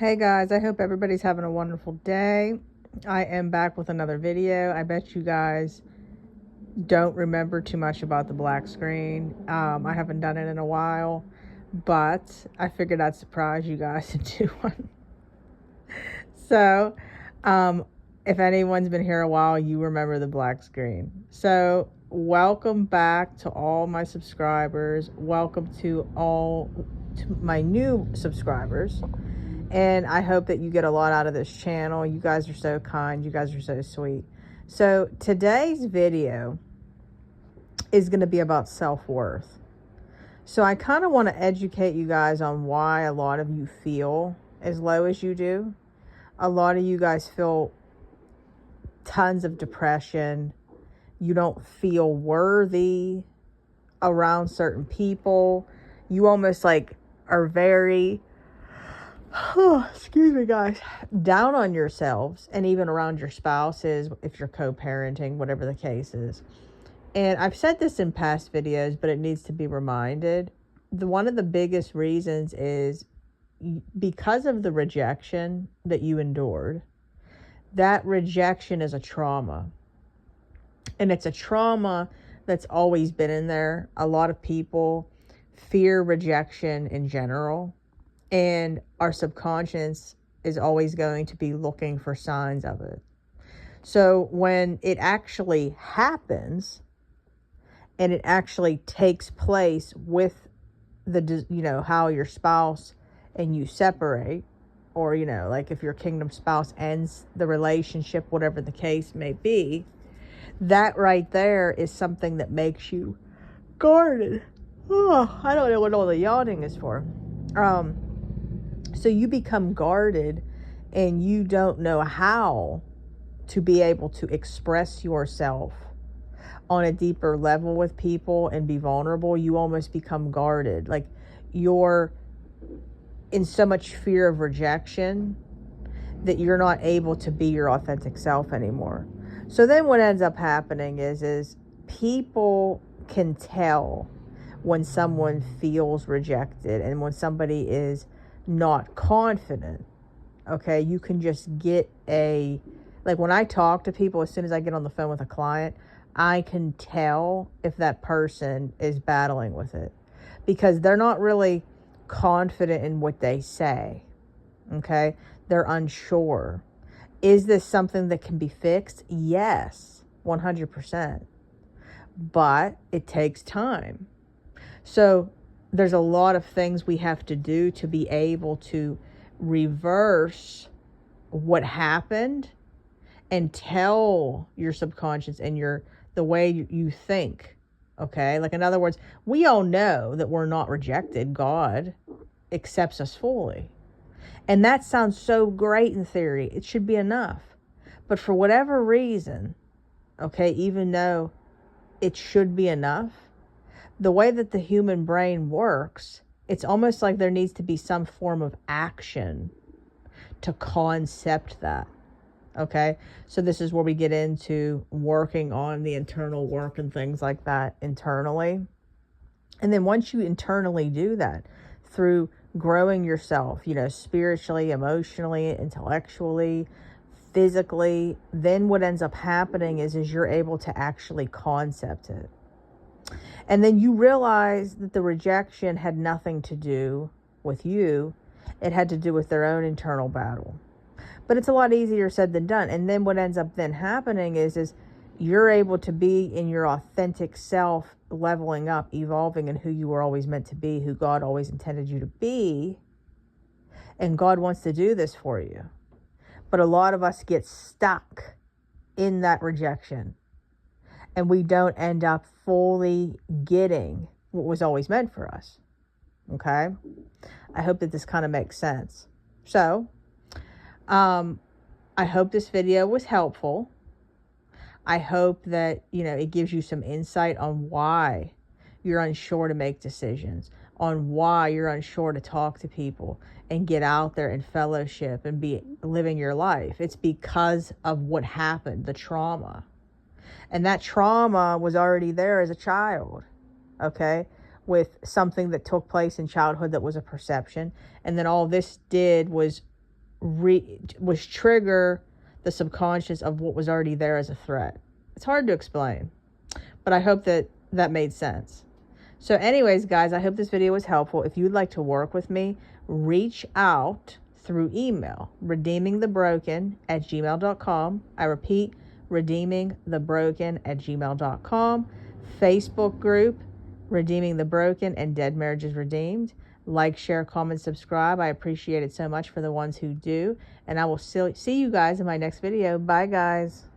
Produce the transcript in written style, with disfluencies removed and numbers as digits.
Hey guys, I hope everybody's having a wonderful day. I am back with another video. I bet you guys don't remember too much about the black screen. I haven't done it in a while, but I figured I'd surprise you guys and do one. So, if anyone's been here a while, you remember the black screen. So, welcome back to all my subscribers. Welcome to my new subscribers. And I hope that you get a lot out of this channel. You guys are so kind. You guys are so sweet. So today's video is going to be about self-worth. So I kind of want to educate you guys on why a lot of you feel as low as you do. A lot of you guys feel tons of depression. You don't feel worthy around certain people. You almost are very... excuse me guys, down on yourselves and even around your spouses if you're co-parenting, whatever the case is. And I've said this in past videos, but it needs to be reminded. One of the biggest reasons is because of the rejection that you endured. That rejection is a trauma, and it's a trauma that's always been in there. A lot of people fear rejection in general. And our subconscious is always going to be looking for signs of it. So when it actually happens and it actually takes place with how your spouse and you separate, or, if your kingdom spouse ends the relationship, whatever the case may be, that right there is something that makes you guarded. Oh, I don't know what all the yawning is for. So you become guarded and you don't know how to be able to express yourself on a deeper level with people and be vulnerable. You almost become guarded. Like you're in so much fear of rejection that you're not able to be your authentic self anymore. So then what ends up happening is people can tell when someone feels rejected and when somebody is not confident. Okay, you can just get when I talk to people, as soon as I get on the phone with a client, I can tell if that person is battling with it because they're not really confident in what they say. Okay, they're unsure. Is this something that can be fixed? Yes, 100%. But it takes time. So there's a lot of things we have to do to be able to reverse what happened and tell your subconscious and the way you think. Okay? In other words, we all know that we're not rejected. God accepts us fully. And that sounds so great in theory. It should be enough. But for whatever reason, okay, even though it should be enough, the way that the human brain works, it's almost like there needs to be some form of action to concept that. Okay? So this is where we get into working on the internal work and things like that internally. And then once you internally do that through growing yourself, spiritually, emotionally, intellectually, physically, then what ends up happening is you're able to actually concept it. And then you realize that the rejection had nothing to do with you. It had to do with their own internal battle. But it's a lot easier said than done. And then what ends up then happening is you're able to be in your authentic self, leveling up, evolving in who you were always meant to be, who God always intended you to be. And God wants to do this for you. But a lot of us get stuck in that rejection. And we don't end up fully getting what was always meant for us. Okay? I hope that this kind of makes sense. So, I hope this video was helpful. I hope that, it gives you some insight on why you're unsure to make decisions, on why you're unsure to talk to people and get out there and fellowship and be living your life. It's because of what happened, the trauma. And that trauma was already there as a child, okay, with something that took place in childhood that was a perception. And then all this did was was trigger the subconscious of what was already there as a threat. It's hard to explain, but I hope that made sense. So anyways, guys, I hope this video was helpful. If you'd like to work with me, reach out through email, redeemingthebroken@gmail.com. I repeat, redeemingthebroken@gmail.com. Facebook group, Redeeming the Broken and Dead Marriages Redeemed. Like, share, comment, subscribe. I appreciate it so much for the ones who do. And I will see you guys in my next video. Bye, guys.